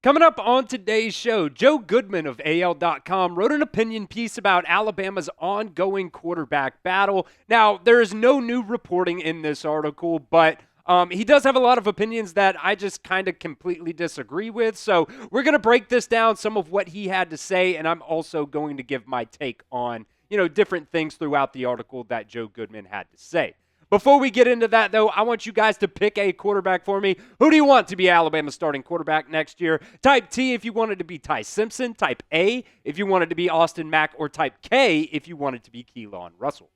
Coming up on today's show, Joe Goodman of AL.com wrote an opinion piece about Alabama's ongoing quarterback battle. Now, there is no new reporting in this article, but he does have a lot of opinions that I just kind of completely disagree with. So we're going to break this down, some of what he had to say, and I'm also going to give my take on, different things throughout the article that Joe Goodman had to say. Before we get into that, though, I want you guys to pick a quarterback for me. Who do you want to be Alabama's starting quarterback next year? Type T if you want it to be Ty Simpson. Type A if you want it to be Austin Mack. Or type K if you want it to be Keelon Russell.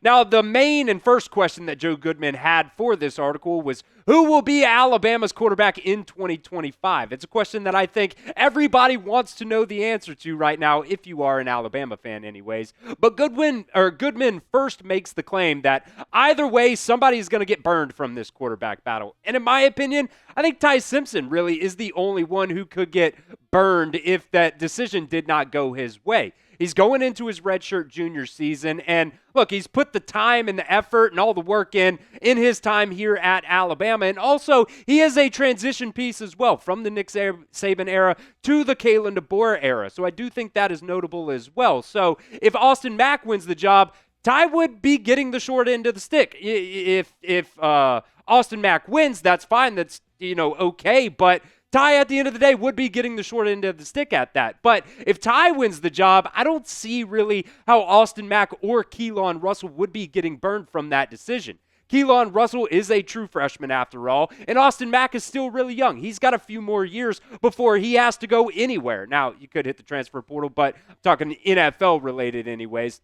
Now, the main and first question that Joe Goodman had for this article was, who will be Alabama's quarterback in 2025? It's a question that I think everybody wants to know the answer to right now, if you are an Alabama fan anyways. But Goodman first makes the claim that either way, somebody's going to get burned from this quarterback battle. And in my opinion, I think Ty Simpson really is the only one who could get burned if that decision did not go his way. He's going into his redshirt junior season, and look, he's put the time and the effort and all the work in his time here at Alabama, and also he is a transition piece as well from the Nick Saban era to the Kalen DeBoer era, so I do think that is notable as well. So if Austin Mack wins the job, Ty would be getting the short end of the stick. If Austin Mack wins, that's fine, that's okay, but Ty, at the end of the day, would be getting the short end of the stick at that. But if Ty wins the job, I don't see really how Austin Mack or Keelon Russell would be getting burned from that decision. Keelon Russell is a true freshman after all, and Austin Mack is still really young. He's got a few more years before he has to go anywhere. Now, you could hit the transfer portal, but I'm talking NFL related anyways.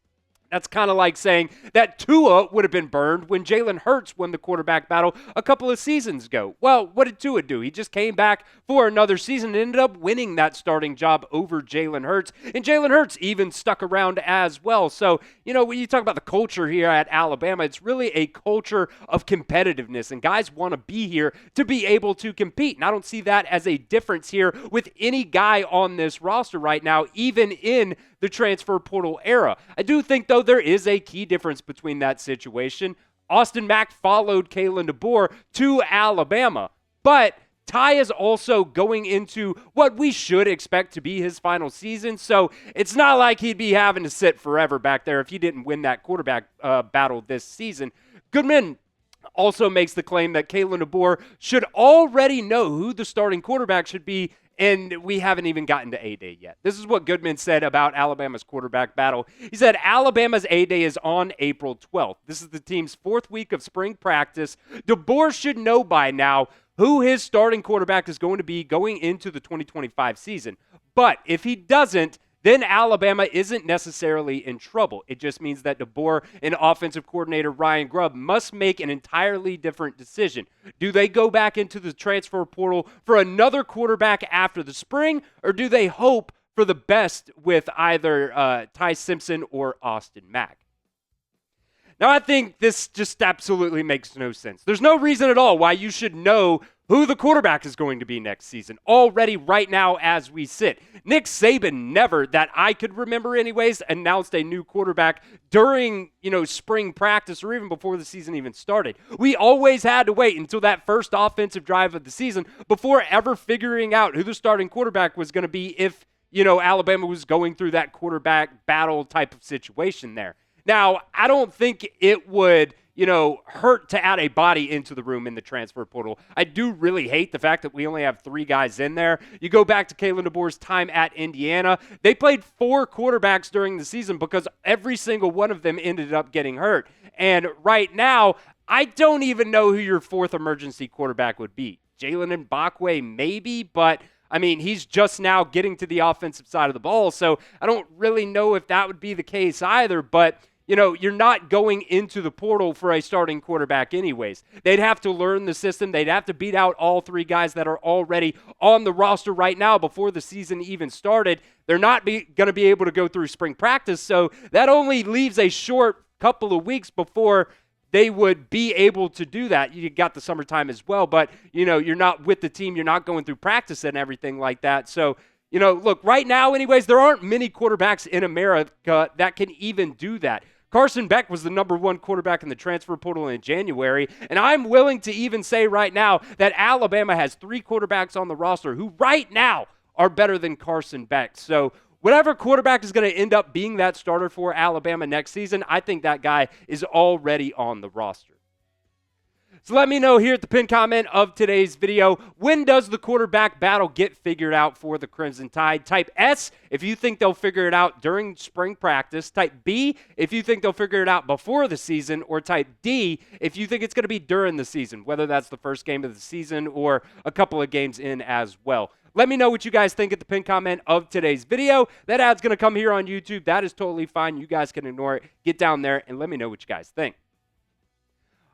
That's kind of like saying that Tua would have been burned when Jalen Hurts won the quarterback battle a couple of seasons ago. Well, what did Tua do? He just came back for another season and ended up winning that starting job over Jalen Hurts. And Jalen Hurts even stuck around as well. So, when you talk about the culture here at Alabama, it's really a culture of competitiveness. And guys want to be here to be able to compete. And I don't see that as a difference here with any guy on this roster right now, even in the transfer portal era. I do think, though, there is a key difference between that situation. Austin Mack followed Kalen DeBoer to Alabama, but Ty is also going into what we should expect to be his final season, so it's not like he'd be having to sit forever back there if he didn't win that quarterback battle this season. Goodman also makes the claim that Kalen DeBoer should already know who the starting quarterback should be, and we haven't even gotten to A-Day yet. This is what Goodman said about Alabama's quarterback battle. He said, Alabama's A-Day is on April 12th. This is the team's fourth week of spring practice. DeBoer should know by now who his starting quarterback is going to be going into the 2025 season. But if he doesn't, then Alabama isn't necessarily in trouble. It just means that DeBoer and offensive coordinator Ryan Grubb must make an entirely different decision. Do they go back into the transfer portal for another quarterback after the spring, or do they hope for the best with either Ty Simpson or Austin Mack? Now, I think this just absolutely makes no sense. There's no reason at all why you should know who the quarterback is going to be next season, already right now as we sit. Nick Saban never, that I could remember anyways, announced a new quarterback during, spring practice or even before the season even started. We always had to wait until that first offensive drive of the season before ever figuring out who the starting quarterback was going to be if, Alabama was going through that quarterback battle type of situation there. Now, I don't think it would, hurt to add a body into the room in the transfer portal. I do really hate the fact that we only have 3 guys in there. You go back to Kalen DeBoer's time at Indiana. They played 4 quarterbacks during the season because every single one of them ended up getting hurt. And right now, I don't even know who your 4th emergency quarterback would be. Jalen Mbakwe, maybe, but he's just now getting to the offensive side of the ball, so I don't really know if that would be the case either, but you're not going into the portal for a starting quarterback anyways. They'd have to learn the system. They'd have to beat out all 3 guys that are already on the roster right now before the season even started. They're not going to be able to go through spring practice, so that only leaves a short couple of weeks before they would be able to do that. You got the summertime as well, but, you're not with the team. You're not going through practice and everything like that. So, look, right now anyways, there aren't many quarterbacks in America that can even do that. Carson Beck was the number 1 quarterback in the transfer portal in January, and I'm willing to even say right now that Alabama has 3 quarterbacks on the roster who right now are better than Carson Beck. So whatever quarterback is going to end up being that starter for Alabama next season, I think that guy is already on the roster. So let me know here at the pinned comment of today's video, when does the quarterback battle get figured out for the Crimson Tide? Type S if you think they'll figure it out during spring practice. Type B if you think they'll figure it out before the season. Or type D if you think it's going to be during the season, whether that's the first game of the season or a couple of games in as well. Let me know what you guys think at the pinned comment of today's video. That ad's going to come here on YouTube. That is totally fine. You guys can ignore it. Get down there and let me know what you guys think.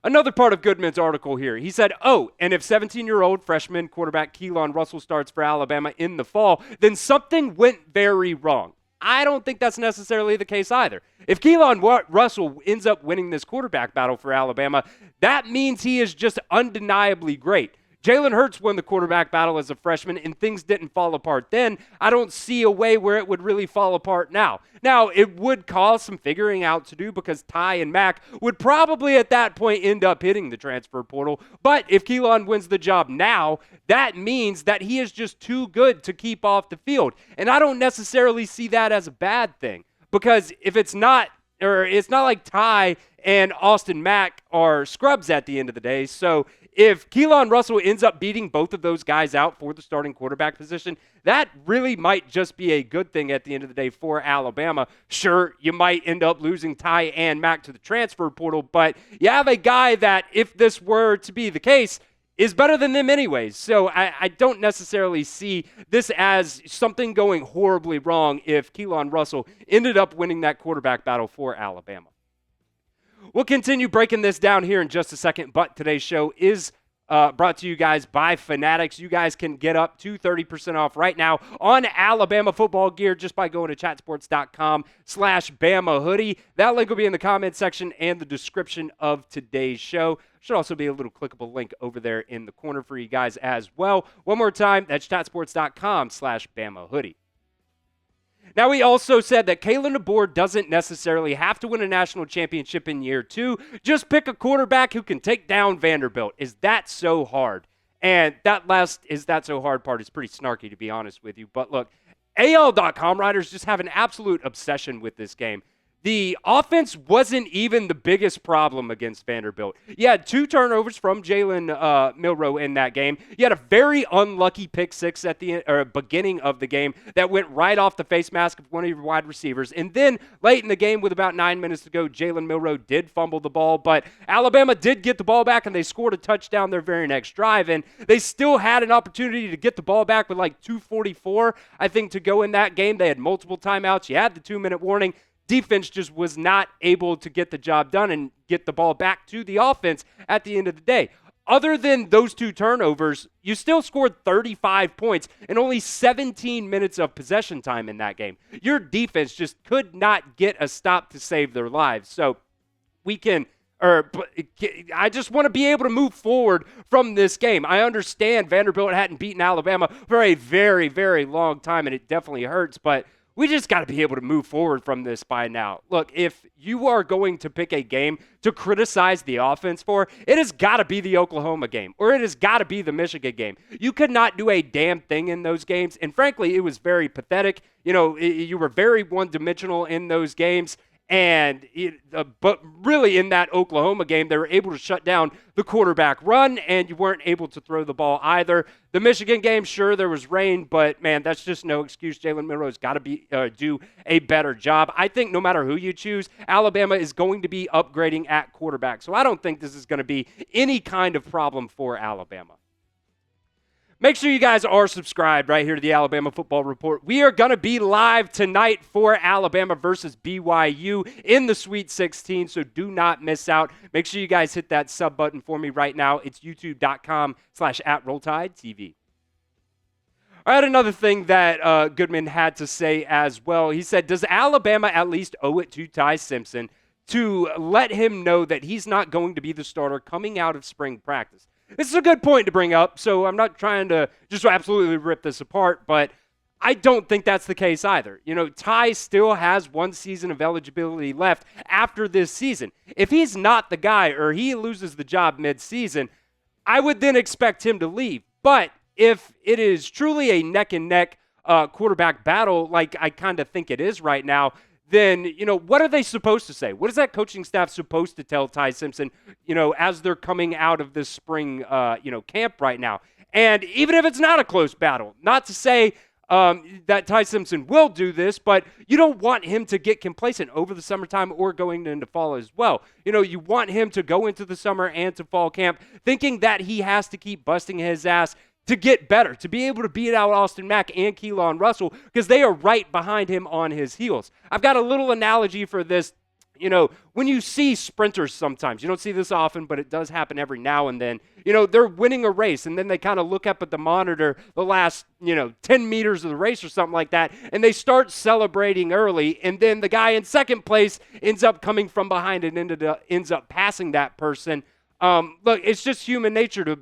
Another part of Goodman's article here. He said, and if 17-year-old freshman quarterback Keelon Russell starts for Alabama in the fall, then something went very wrong. I don't think that's necessarily the case either. If Keelon Russell ends up winning this quarterback battle for Alabama, that means he is just undeniably great. Jalen Hurts won the quarterback battle as a freshman, and things didn't fall apart then. I don't see a way where it would really fall apart now. Now, it would cause some figuring out to do because Ty and Mack would probably at that point end up hitting the transfer portal. But if Keelon wins the job now, that means that he is just too good to keep off the field. And I don't necessarily see that as a bad thing, because if it's not like Ty and Austin Mack are scrubs at the end of the day. So if Keelon Russell ends up beating both of those guys out for the starting quarterback position, that really might just be a good thing at the end of the day for Alabama. Sure, you might end up losing Ty and Mack to the transfer portal, but you have a guy that, if this were to be the case, is better than them anyways. So I don't necessarily see this as something going horribly wrong if Keelon Russell ended up winning that quarterback battle for Alabama. We'll continue breaking this down here in just a second, but today's show is brought to you guys by Fanatics. You guys can get up to 30% off right now on Alabama football gear just by going to chatsports.com/Bama hoodie. That link will be in the comment section and the description of today's show. Should also be a little clickable link over there in the corner for you guys as well. One more time, that's chatsports.com/Bama hoodie. Now, we also said that Kalen DeBoer doesn't necessarily have to win a national championship in year 2. Just pick a quarterback who can take down Vanderbilt. Is that so hard? And that last "is that so hard" part is pretty snarky, to be honest with you. But look, AL.com writers just have an absolute obsession with this game. The offense wasn't even the biggest problem against Vanderbilt. You had 2 turnovers from Jalen Milroe in that game. You had a very unlucky pick 6 at the beginning of the game that went right off the face mask of one of your wide receivers. And then late in the game, with about 9 minutes to go, Jalen Milroe did fumble the ball, but Alabama did get the ball back, and they scored a touchdown their very next drive. And they still had an opportunity to get the ball back with like 2:44, I think, to go in that game. They had multiple timeouts. You had the 2-minute warning. Defense just was not able to get the job done and get the ball back to the offense at the end of the day. Other than those 2 turnovers, you still scored 35 points and only 17 minutes of possession time in that game. Your defense just could not get a stop to save their lives. So I just want to be able to move forward from this game. I understand Vanderbilt hadn't beaten Alabama for a very, very long time, and it definitely hurts, but we just got to be able to move forward from this by now. Look, if you are going to pick a game to criticize the offense for, it has got to be the Oklahoma game, or it has got to be the Michigan game. You could not do a damn thing in those games, and frankly, it was very pathetic. You were very one-dimensional in those games. But really in that Oklahoma game, they were able to shut down the quarterback run, and you weren't able to throw the ball either. The Michigan game, sure, there was rain, but man, that's just no excuse. Jalen Milroe's got to do a better job. I think no matter who you choose, Alabama is going to be upgrading at quarterback. So I don't think this is going to be any kind of problem for Alabama. Make sure you guys are subscribed right here to the Alabama Football Report. We are going to be live tonight for Alabama versus BYU in the Sweet 16, so do not miss out. Make sure you guys hit that sub button for me right now. It's youtube.com/@RollTideTV. I had another thing that Goodman had to say as well. He said, does Alabama at least owe it to Ty Simpson to let him know that he's not going to be the starter coming out of spring practice? This is a good point to bring up, so I'm not trying to just absolutely rip this apart, but I don't think that's the case either. Ty still has 1 season of eligibility left after this season. If he's not the guy or he loses the job mid-season, I would then expect him to leave. But if it is truly a neck-and-neck quarterback battle like I kind of think it is right now, then, what are they supposed to say? What is that coaching staff supposed to tell Ty Simpson, as they're coming out of this spring, camp right now? And even if it's not a close battle, not to say that Ty Simpson will do this, but you don't want him to get complacent over the summertime or going into fall as well. You want him to go into the summer and to fall camp thinking that he has to keep busting his ass to get better, to be able to beat out Austin Mack and Keelon Russell because they are right behind him on his heels. I've got a little analogy for this. When you see sprinters sometimes, you don't see this often, but it does happen every now and then, they're winning a race and then they kind of look up at the monitor the last, 10 meters of the race or something like that, and they start celebrating early, and then the guy in second place ends up coming from behind and ends up passing that person. Look, it's just human nature to,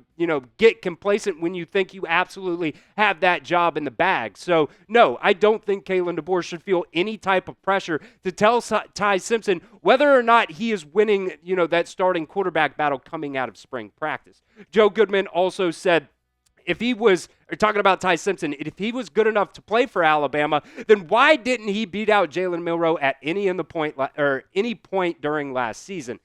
get complacent when you think you absolutely have that job in the bag. So, no, I don't think Kalen DeBoer should feel any type of pressure to tell Ty Simpson whether or not he is winning, that starting quarterback battle coming out of spring practice. Joe Goodman also said, talking about Ty Simpson, if he was good enough to play for Alabama, then why didn't he beat out Jalen Milroe at any point during last season?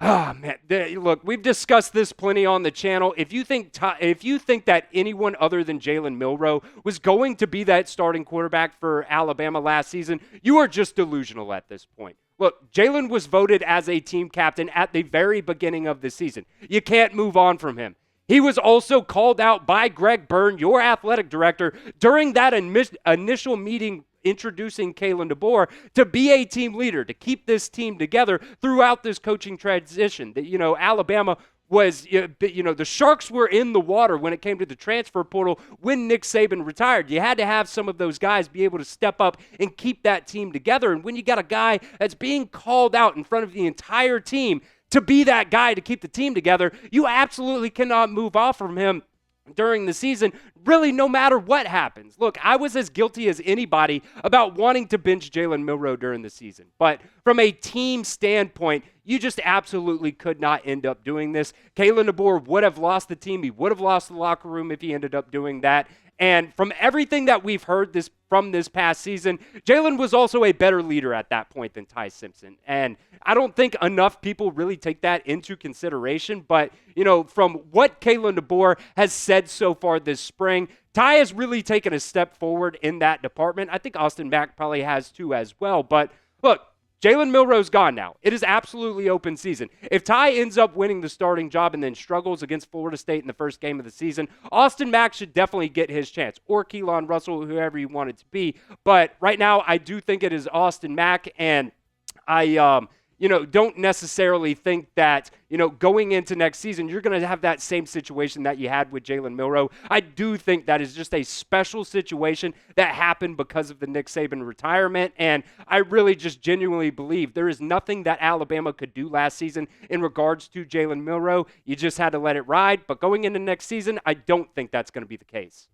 Oh, man. Look, we've discussed this plenty on the channel. If you think that anyone other than Jalen Milroe was going to be that starting quarterback for Alabama last season, you are just delusional at this point. Look, Jalen was voted as a team captain at the very beginning of the season. You can't move on from him. He was also called out by Greg Byrne, your athletic director, during that initial meeting introducing Kalen DeBoer to be a team leader, to keep this team together throughout this coaching transition. Alabama was, the Sharks were in the water when it came to the transfer portal when Nick Saban retired. You had to have some of those guys be able to step up and keep that team together. And when you got a guy that's being called out in front of the entire team to be that guy to keep the team together, you absolutely cannot move off from him during the season, really no matter what happens. Look, I was as guilty as anybody about wanting to bench Jalen Milroe during the season. But from a team standpoint, you just absolutely could not end up doing this. Kalen DeBoer would have lost the team. He would have lost the locker room if he ended up doing that. And from everything that we've heard from this past season, Jalen was also a better leader at that point than Ty Simpson. And I don't think enough people really take that into consideration. But, from what Kalen DeBoer has said so far this spring, Ty has really taken a step forward in that department. I think Austin Mack probably has too as well. But look, Jalen Milroe's gone now. It is absolutely open season. If Ty ends up winning the starting job and then struggles against Florida State in the first game of the season, Austin Mack should definitely get his chance, or Keelon Russell, whoever you want it to be. But right now, I do think it is Austin Mack, and I don't necessarily think that, going into next season, you're going to have that same situation that you had with Jalen Milroe. I do think that is just a special situation that happened because of the Nick Saban retirement, and I really just genuinely believe there is nothing that Alabama could do last season in regards to Jalen Milroe. You just had to let it ride, but going into next season, I don't think that's going to be the case.